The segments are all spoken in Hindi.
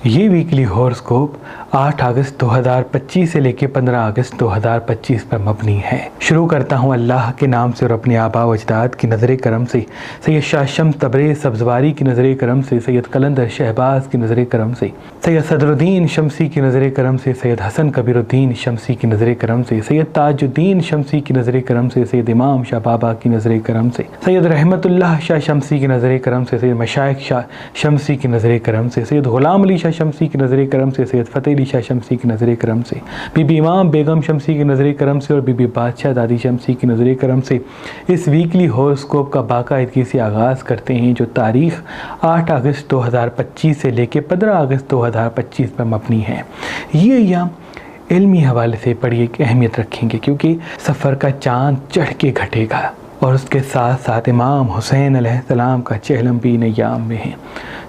ये वीकली हॉरोस्कोप 8 अगस्त 2025 से लेकर 15 अगस्त 2025 पर मबनी है। शुरू करता हूँ अल्लाह के नाम से और अपने आबा व अजदाद की नज़र करम से, सैयद शाह शम्स तबरेज़ सब्ज़वारी की नज़र करम से, सैयद कलंदर शहबाज की नज़र करम से, सैयद सदरुद्दीन शमसी की नज़र करम से, सैयद हसन कबीरुद्दीन शमसी की नज़र करम से, सैयद ताजुद्दीन शमसी की नज़र करम से, सैयद इमाम शाह बाबा की नज़र करम से, सैयद रहमतुल्लाह शाह शमसी की नज़र करम से, सैयद मशाइख शाह शमसी की नज़र करम से, सैयद गुलाम अली शाह शमसी की नज़र करम से, सैयद फ़तेह अली शाह शमसी की नज़र करम से, बीबी इमाम बेगम शमसी की नज़र करम से और बीबी बादशाह दादी शमसी की नज़र करम से इस वीकली हॉरोस्कोप का बाकायदगी से आगाज़ करते हैं, जो तारीख़ 8 अगस्त 2025 से लेकर 15 अगस्त 2025 पर मबनी है। ये अय्याम इल्मी हवाले से बड़ी एक अहमियत रखेंगे, क्योंकि सफ़र का चाँद चढ़ के घटेगा और उसके साथ साथ इमाम हुसैन अलैहिस्सलाम का चहलम भी इन अय्याम में है।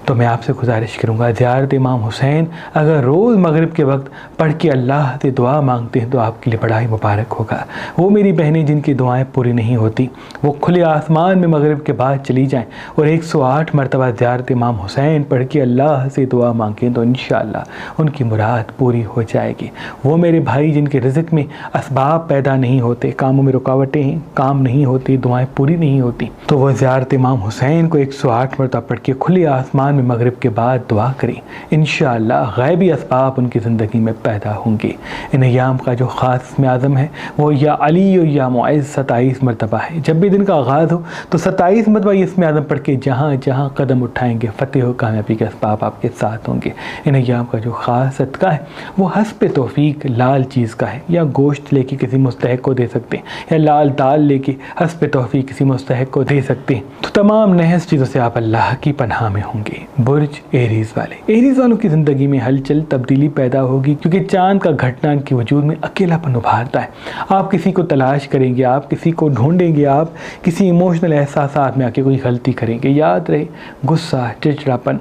तो मैं आपसे गुजारिश करूँगा, ज़ियारत इमाम हुसैन अगर रोज़ मगरिब के वक्त पढ़ के अल्लाह से दुआ मांगते हैं तो आपके लिए बड़ा ही मुबारक होगा। वो मेरी बहनें जिनकी दुआएं पूरी नहीं होती, वो खुले आसमान में मगरिब के बाद चली जाएं और 108 मरतबा ज़ियारत इमाम हुसैन पढ़ के अल्लाह से दुआ मांगें तो इंशाअल्लाह उनकी मुराद पूरी हो जाएगी। वो मेरे भाई जिनके रिज़्क़ में असबाब पैदा नहीं होते, कामों में रुकावटें हैं, काम नहीं होती, दुआएँ पूरी नहीं होती, तो वह ज़ियारत इमाम हुसैन को 108 मरतबा पढ़ के खुले आसमान में मगरिब के बाद दुआ करें, इंशाअल्लाह गैबी असबाब उनकी ज़िंदगी में पैदा होंगे। इन अय्याम का जो ख़ास इसमें आज़म है वो या अली और या मुअज़्ज़ 27 मरतबा है। जब भी दिन का आगाज़ हो तो 27 मरतबा ये इसमें आज़म पढ़ के जहाँ जहाँ कदम उठाएंगे फ़तेह और कामयाबी के असबाब आपके साथ होंगे। इन अय्याम का जो ख़ास सदका है वो हस्ब तौफ़ीक लाल चीज़ का है, या गोश्त लेके किसी मुस्तहिक को दे सकते हैं, या लाल दाल लेके हस्ब तौफ़ीक किसी मुस्तहिक को दे सकते हैं। तो तमाम नहस चीज़ों से आप अल्लाह की पनाह में होंगे। बुर्ज एरीज़ वालों की ज़िंदगी में हलचल तब्दीली पैदा होगी, क्योंकि चांद का घटना इनके वजूद में अकेलापन उभारता है। आप किसी को तलाश करेंगे, आप किसी को ढूंढेंगे, आप किसी इमोशनल एहसासात में आके कोई गलती करेंगे। याद रहे, गुस्सा चिड़चिड़ापन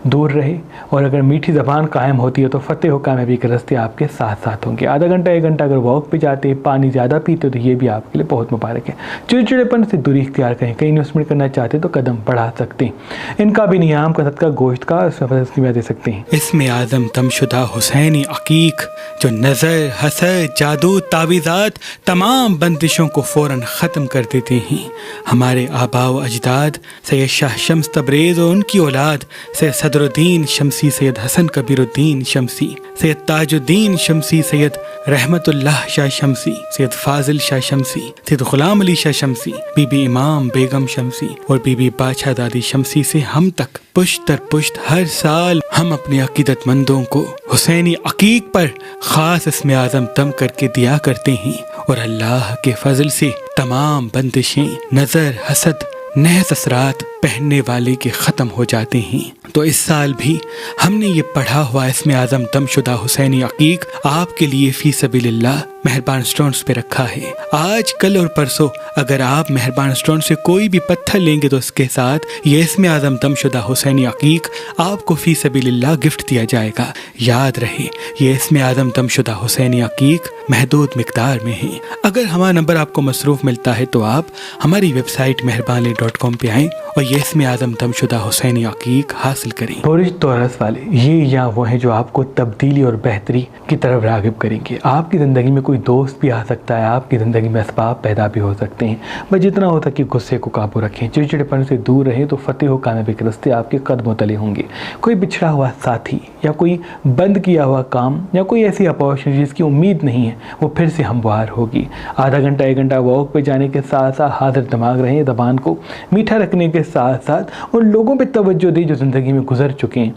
दूर रहे, और अगर मीठी ज़बान कायम होती है तो फ़तेह और कामयाबी के रास्ते आपके साथ साथ होंगे। आधा घंटा 1 घंटा अगर वॉक पे जाते हैं, पानी ज़्यादा पीते हो तो ये भी आपके लिए बहुत मुबारक है। चिड़चिड़ेपन से दूरी इख्तियार करें, कहीं इन्वेस्टमेंट करना चाहते हैं तो कदम बढ़ा सकते हैं। इनका भी नियाम का सदका गोश्त का इसमें दे सकते हैं। इसमें आज़म तमशुदा हुसैनी अकीक जो नज़र, हसद, जादू, तावीज़ात तमाम बंदिशों को फ़ौरन ख़त्म कर देते हैं। हमारे आबा व अजदाद सैयद शाह शम्स तबरेज़ और उनकी औलाद सैयद सदरुद्दीन शमसी, सैयद हसन कबीरुद्दीन शमसी, सैयद ताजुद्दीन शमसी, सैयद रहमतुल्लाह शाह शमसी, सैयद फाजिल शाह शमसी, सैयद गुलाम अली शाह शमसी, बीबी इमाम बेगम शमसी और बीबी बादशाह दादी शमसी से हम तक पुश्त दर पुश्त हर साल हम अपने अकीदतमंदों को हुसैनी अकीक पर ख़ास इसमें आज़म दम करके दिया करते हैं, और अल्लाह के फजल से तमाम बंदिशें, नज़र, हसद, नहस असरात पहनने वाले के ख़त्म हो जाते हैं। तो इस साल भी हमने ये पढ़ा हुआ इसमें आज़म दमशुदा हुसैनी अकीक आपके लिए फ़ी सबीलिल्लाह मेहरबान स्टोन्स पे रखा है। आज, कल और परसों अगर आप मेहरबान स्टोन से कोई भी पत्थर लेंगे तो उसके साथ ये इसमें आज़म दमशुदा हुसैनी अकीक आपको फ़ी सबीलिल्लाह गिफ्ट दिया जाएगा। याद रहे, ये इसमें आज़म दमशुदा हुसैनी अकीक महदूद मिकदार में है। अगर हमारा नंबर आपको मसरूफ़ मिलता है तो आप हमारी वेबसाइट मेहरबान.com पे आएँ और ये इसमें आज़म दमशुदा हुसैनी अकीक हासिल करें। बुर्ज तौरस वाले ये या वो हैं जो आपको तब्दीली और बेहतरी की तरफ राग़िब करेंगे। आपकी ज़िंदगी में कोई दोस्त भी आ सकता है, आपकी ज़िंदगी में असबाब पैदा भी हो सकते हैं, बस जितना हो सके गुस्से को काबू रखें, चिड़चिड़ेपन से दूर रहें तो फ़तेह हो कामयाबी के रास्ते आपके कदमों तले होंगे। कोई बिछड़ा हुआ साथी या कोई बंद किया हुआ काम या कोई ऐसी अपॉर्चुनिटी जिसकी उम्मीद नहीं है वो फिर से हमवार होगी। आधा घंटा 1 घंटा वॉक पे जाने के साथ साथ हाजिर दिमाग रहें, ज़बान को मीठा रखने के साथ साथ उन लोगों पे तवज्जो दें जो ज़िंदगी में गुजर चुके हैं,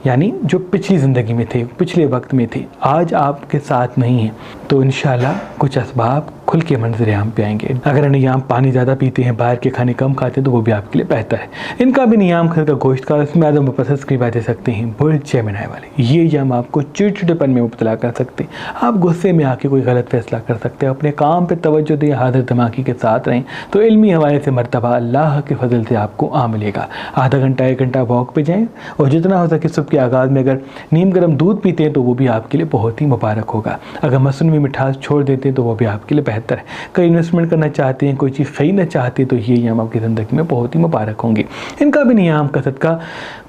यानी जो पिछली ज़िंदगी में थे, पिछले वक्त में थे, आज आपके साथ नहीं हैं, तो इंशाल्लाह कुछ असबाब खुल के मंजर आम पे आएंगे। अगर नियाम पानी ज़्यादा पीते हैं, बाहर के खाने कम खाते हैं तो वो भी आपके लिए बेहतर है। इनका भी नियाम खरीद का गोश्त का इसमें आदम वापस करवा दे सकते हैं। बुर्ज जेमिनी वाले ये यम आपको चिड़चिड़ेपन में मुब्तला कर सकते हैं। आप गुस्से में आके कोई गलत फैसला कर सकते हैं। अपने काम पे तवज्जो दें, हाजिर दिमागी के साथ रहें तो इल्मी हवाले से मरतबा अल्लाह के फजल से आपको आ मिलेगा। आधा घंटा 1 घंटा वॉक पे जाएँ और जितना हो सके सुबह के आगाज़ में अगर नीम गर्म दूध पीते हैं तो वो भी आपके लिए बहुत ही मुबारक होगा। अगर मसनूई मिठास छोड़ देते हैं तो वो भी आपके लिए बेहतर है। कहीं इन्वेस्टमेंट करना चाहते हैं, कोई चीज़ खरीदना चाहते हैं तो ये नियम आपकी ज़िंदगी में बहुत ही मुबारक होंगे। इनका भी नियम का सदका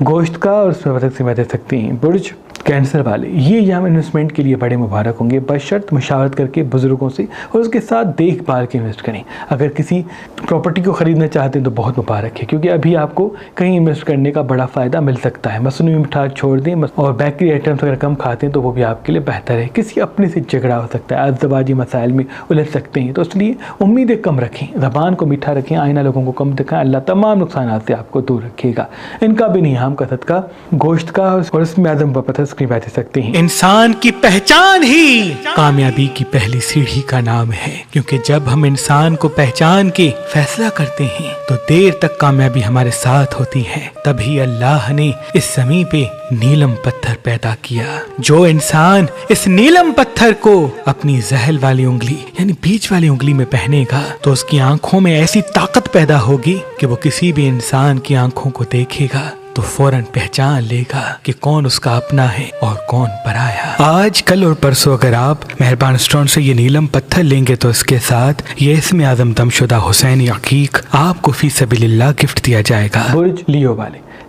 गोश्त का और उसमें दे सकते हैं। बुर्ज कैंसर वाले, ये एग्जाम इन्वेस्टमेंट के लिए बड़े मुबारक होंगे, बशर्त मुशावरत करके बुजुर्गों से और उसके साथ देखभाल के इन्वेस्ट करें। अगर किसी प्रॉपर्टी को ख़रीदना चाहते हैं तो बहुत मुबारक है, क्योंकि अभी आपको कहीं इन्वेस्ट करने का बड़ा फ़ायदा मिल सकता है। मसनूई मिठास छोड़ दें और बेकरी आइटम्स अगर कम खाते हैं तो वो भी आपके लिए बेहतर है। किसी अपने से झगड़ा हो सकता है, अज़दवाजी मसाइल में उलझ सकते हैं, तो इसलिए उम्मीदें कम रखें, ज़बान को मीठा रखें, आईना लोगों को कम दिखाएं। अल्लाह तमाम नुकसान से आपको दूर रखेगा। इनका भी नियाम का सदका गोश्त का और इसमें आदम पत्थर स्क्रीन दे सकते हैं। इंसान की पहचान ही कामयाबी की पहली सीढ़ी का नाम है, क्योंकि जब हम इंसान को पहचान के फैसला करते हैं तो देर तक कामयाबी हमारे साथ होती है। तभी अल्लाह ने इस ज़मीन पे नीलम पत्थर पैदा किया। जो इंसान इस नीलम पत्थर को अपनी जहल वाली उंगली यानी बीच वाली उंगली में पहनेगा तो उसकी आंखों में ऐसी ताकत पैदा होगी कि वो किसी भी इंसान की आंखों को देखेगा तो फौरन पहचान लेगा कि कौन उसका अपना है और कौन पराया। आज कल और परसों अगर आप मेहरबान स्टोन से ये नीलम पत्थर लेंगे तो इसके साथ ये इसमें आज़म दमशुदा हुसैनी अकीक आपको फी सबीलिल्लाह गिफ्ट दिया जाएगा। बुर्ज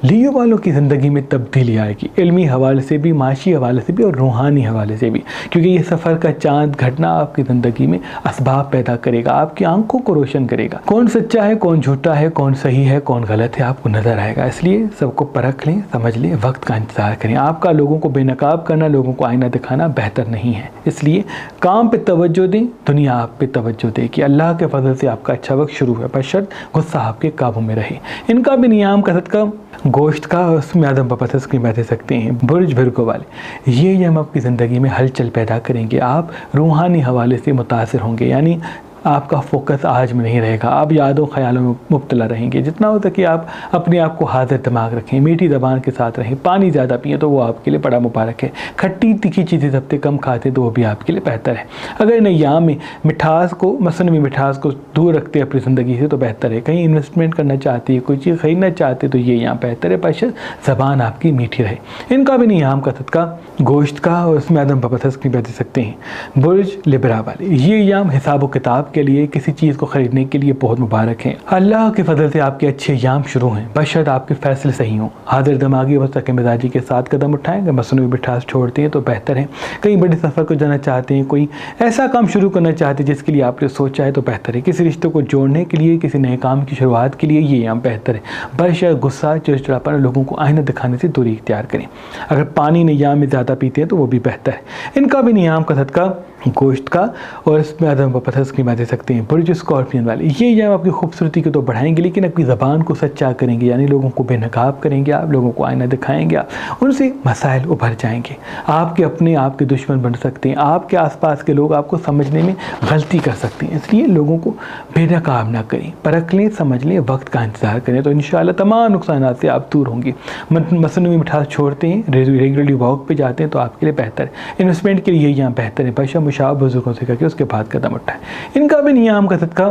लियो वालों की ज़िंदगी में तब्दीली आएगी, इल्मी हवाले से भी, माशी हवाले से भी और रूहानी हवाले से भी, क्योंकि ये सफ़र का चांद घटना आपकी ज़िंदगी में असबाब पैदा करेगा, आपकी आंखों को रोशन करेगा। कौन सच्चा है, कौन झूठा है, कौन सही है, कौन गलत है, आपको नज़र आएगा। इसलिए सबको परख लें, समझ लें, वक्त का इंतज़ार करें। आपका लोगों को बेनकाब करना, लोगों को आईना दिखाना बेहतर नहीं है। इसलिए काम पे तवज्जो दें, दुनिया आप पे तवज्जो दे कि अल्लाह के फजल से आपका अच्छा वक्त शुरू है, बशर्त गुस्सा आपके काबू में रहे। इनका भी नियाम का सदका गोश्त का और उसमें आदम पत्थर स्क्रीन दे सकते हैं। बुर्ज भृगु वाले, ये हम आपकी ज़िंदगी में हलचल पैदा करेंगे। आप रूहानी हवाले से मुतासिर होंगे, यानी आपका फोकस आज में नहीं रहेगा, आप यादों ख्यालों में मुब्तला रहेंगे। जितना हो सके आप अपने आप को हाजिर दिमाग रखें, मीठी ज़बान के साथ रहें, पानी ज़्यादा पिए तो वो आपके लिए बड़ा मुबारक है। खट्टी तीखी चीज़ें सबसे कम खाते तो वो भी आपके लिए बेहतर है। अगर इन अय्याम में मिठास को, मसनवी मिठास को दूर रखते अपनी ज़िंदगी से तो बेहतर है। कहीं इन्वेस्टमेंट करना चाहती है, कोई चीज़ ख़रीदना चाहते तो ये यहाँ बेहतर है, बशर्त ज़बान आपकी मीठी रहे। इनका भी नियाम का सदका गोश्त का और उसमें आदम पत्थर स्क्रीन दे सकते हैं। बुर्ज लिब्रा वाले, ये अय्याम हिसाब व किताब के लिए, किसी चीज़ को ख़रीदने के लिए बहुत मुबारक हैं। अल्लाह के फजल से आपके अच्छे अय्याम शुरू हैं, बशर्त आपके फ़ैसले सही हों। हाजिर दिमागी और सके मिजाजी के साथ कदम उठाएं। अगर मसनवी मिठास छोड़ते हैं तो बेहतर है। कहीं बड़े सफ़र को जाना चाहते हैं, कोई ऐसा काम शुरू करना चाहते हैं जिसके लिए आपने सोचा है तो बेहतर है। किसी रिश्ते को जोड़ने के लिए, किसी नए काम की शुरुआत के लिए ये अय्याम बेहतर है। बशर्त गुस्सा, चिड़चिड़ापन, लोगों को आईना दिखाने से दूरी इख्तियार करें। अगर पानी नियाम में ज़्यादा पीते हैं तो वो भी बेहतर है। इनका भी नियाम का सदका गोश्त का और इसमें आदम पत्थर स्क्रीन दे सकते हैं। बुर्ज स्कॉर्पियन वाले, ये एग्जाम आपकी खूबसूरती को तो बढ़ाएंगे लेकिन आपकी ज़बान को सच्चा करेंगे, यानी लोगों को बेनकाब करेंगे, आप लोगों को आईना दिखाएंगे, आप उनसे मसाइल उभर जाएंगे। आपके अपने आपके दुश्मन बन सकते हैं, आपके आसपास के लोग आपको समझने में गलती कर सकते हैं। इसलिए लोगों को बेनकाब ना करें, परख लें, समझ लें, वक्त का इंतज़ार करें, तो इंशाअल्लाह तमाम नुकसान से आप दूर होंगे। मसनवी मिठास छोड़ते हैं, रेगुलरली वॉक पे जाते हैं तो आपके लिए बेहतर है। इन्वेस्टमेंट के लिए यहाँ बेहतर है, बशा मुशावरत बुजुर्गों से करके उसके बाद कदम उठाएं। इनका भी नियाम का सदका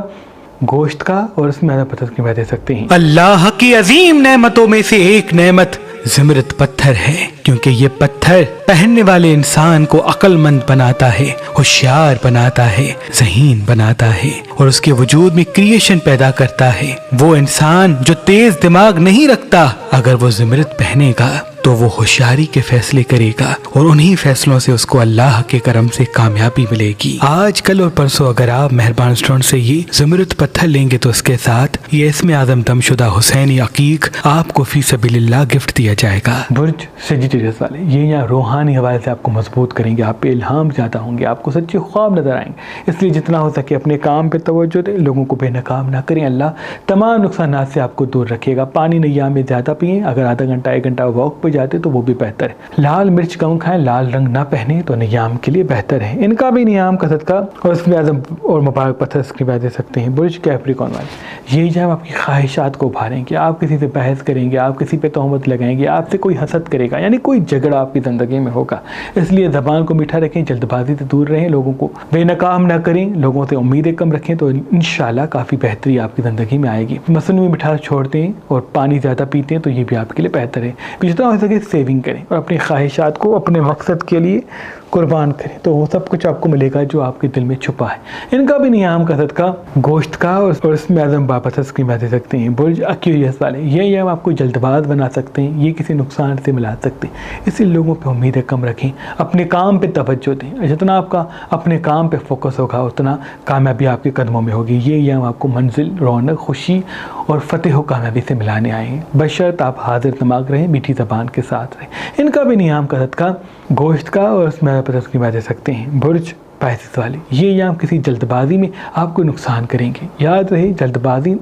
गोश्त का और उसमें आधा पत्थर की दे सकते हैं। अल्लाह की अजीम नेमतों में से एक नेमत ज़िमरत पत्थर है, क्योंकि ये पत्थर पहनने वाले इंसान को अक्लमंद बनाता है, होशियार बनाता है, ज़हीन बनाता है और उसके वजूद में क्रिएशन पैदा करता है। वो इंसान जो तेज दिमाग नहीं रखता, अगर वो ज़िमरत पहनेगा तो वो होशियारी के फैसले करेगा और उन्हीं फैसलों से उसको अल्लाह के करम से कामयाबी मिलेगी। आज कल और परसों अगर आप मेहरबान स्टोन से ये ज़िमरत पत्थर लेंगे तो उसके साथ ये इसमें आज़म दमशुदा हुसैनी अकीक आपको फी सबीलिल्लाह गिफ्ट दिया जाएगा। बुर्ज सेजिटेरियस वाले, ये यहाँ रूहानी हवाले से आपको मजबूत करेंगे, आप पे इल्हाम ज़्यादा होंगे, आपको सच्चे ख्वाब नजर आएंगे। इसलिए जितना हो सके अपने काम पे तवज्जो दें, लोगों को बेनकाब ना करें। अल्लाह तमाम नुकसान से आपको दूर रखेगा। पानी नैया में ज़्यादा पिए, अगर आधा घंटा 1 घंटा वॉक पे जाते तो वो भी बेहतर है। लाल मिर्च कम खाएं, लाल रंग ना पहने तो नियाम के लिए बेहतर है। इनका भी नियाम का सदका और इसमें आज़म और मुबारक पत्थर स्क्रीन दे सकते हैं। बुर्ज कैप्रिकॉर्न वाले, ये जब आपकी ख्वाहिशात को उभारेंगे, आप किसी से बहस करेंगे, आप किसी पे तोहमत लगाएंगे, आपसे कोई हसद करेगा, यानी कोई झगड़ा आपकी ज़िंदगी में होगा। इसलिए ज़बान को मीठा रखें, जल्दबाजी से दूर रहें, लोगों को बेनकाम ना करें, लोगों से उम्मीदें कम रखें, तो इंशाल्लाह काफ़ी बेहतरी आपकी ज़िंदगी में आएगी। मसनवी मिठास छोड़ते हैं और पानी ज़्यादा पीते हैं तो ये भी आपके लिए बेहतर है। जितना हो सके सेविंग करें और अपनी ख्वाहिशात को अपने मकसद के लिए कुर्बान करें तो वो सब कुछ आपको मिलेगा जो आपके दिल में छुपा है। इनका भी नियाम का सदका गोश्त का और इसमें आजम वापस स्कीम दे सकते हैं। बुर्ज एक्यूरियस वाले ये नियाम आपको जल्दबाज बना सकते हैं, ये किसी नुकसान से मिला सकते हैं। इसलिए लोगों पे उम्मीदें कम रखें, अपने काम पे तवज्जो दें। जितना आपका अपने काम पे फोकस होगा उतना कामयाबी आपके कदमों में होगी। ये नियाम आपको मंजिल, रौनक, खुशी और फतेह कामयाबी से मिलाने आए हैं, बशर्त आप हाजिर दिमाग रहें, मीठी ज़बान के साथ रहें। इनका भी नियाम का सदका गोश्त का और उसमें की दे सकते हैं। बुर्ज पैसेस वाले ये याम किसी जल्दबाजी में आपको नुकसान करेंगे। याद रहे, जल्दबाजी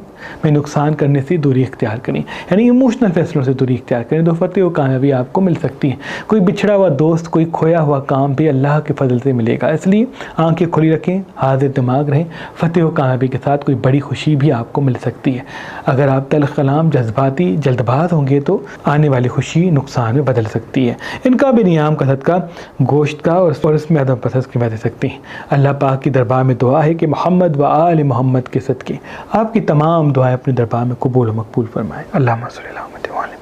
में नुकसान करने से दूरी इख्तियार करें, यानी इमोशनल फैसलों से दूरी इख्तियार करें तो फतेह और कामयाबी आपको मिल सकती है। कोई बिछड़ा हुआ दोस्त, कोई खोया हुआ काम भी अल्लाह के फजल से मिलेगा। इसलिए आंखें खुली रखें, हाजिर दिमाग रहें, फतेह और कामयाबी के साथ कोई बड़ी खुशी भी आपको मिल सकती है। अगर आप तल्ख कलाम, जज्बाती, जल्दबाज होंगे तो आने वाली खुशी नुकसान में बदल सकती है। इनका भी नियाम का सदका गोश्त का और इसमें अदम पसंद की दे सकते हैं। अल्लाह पाक की दरबार में दुआ है कि मोहम्मद व आल मोहम्मद के सदके आपकी तमाम दुआएं अपने दरबार में कबूल व मकबूल फरमाएं। अल्लाहुम्मा सल्ली अला मुहम्मद।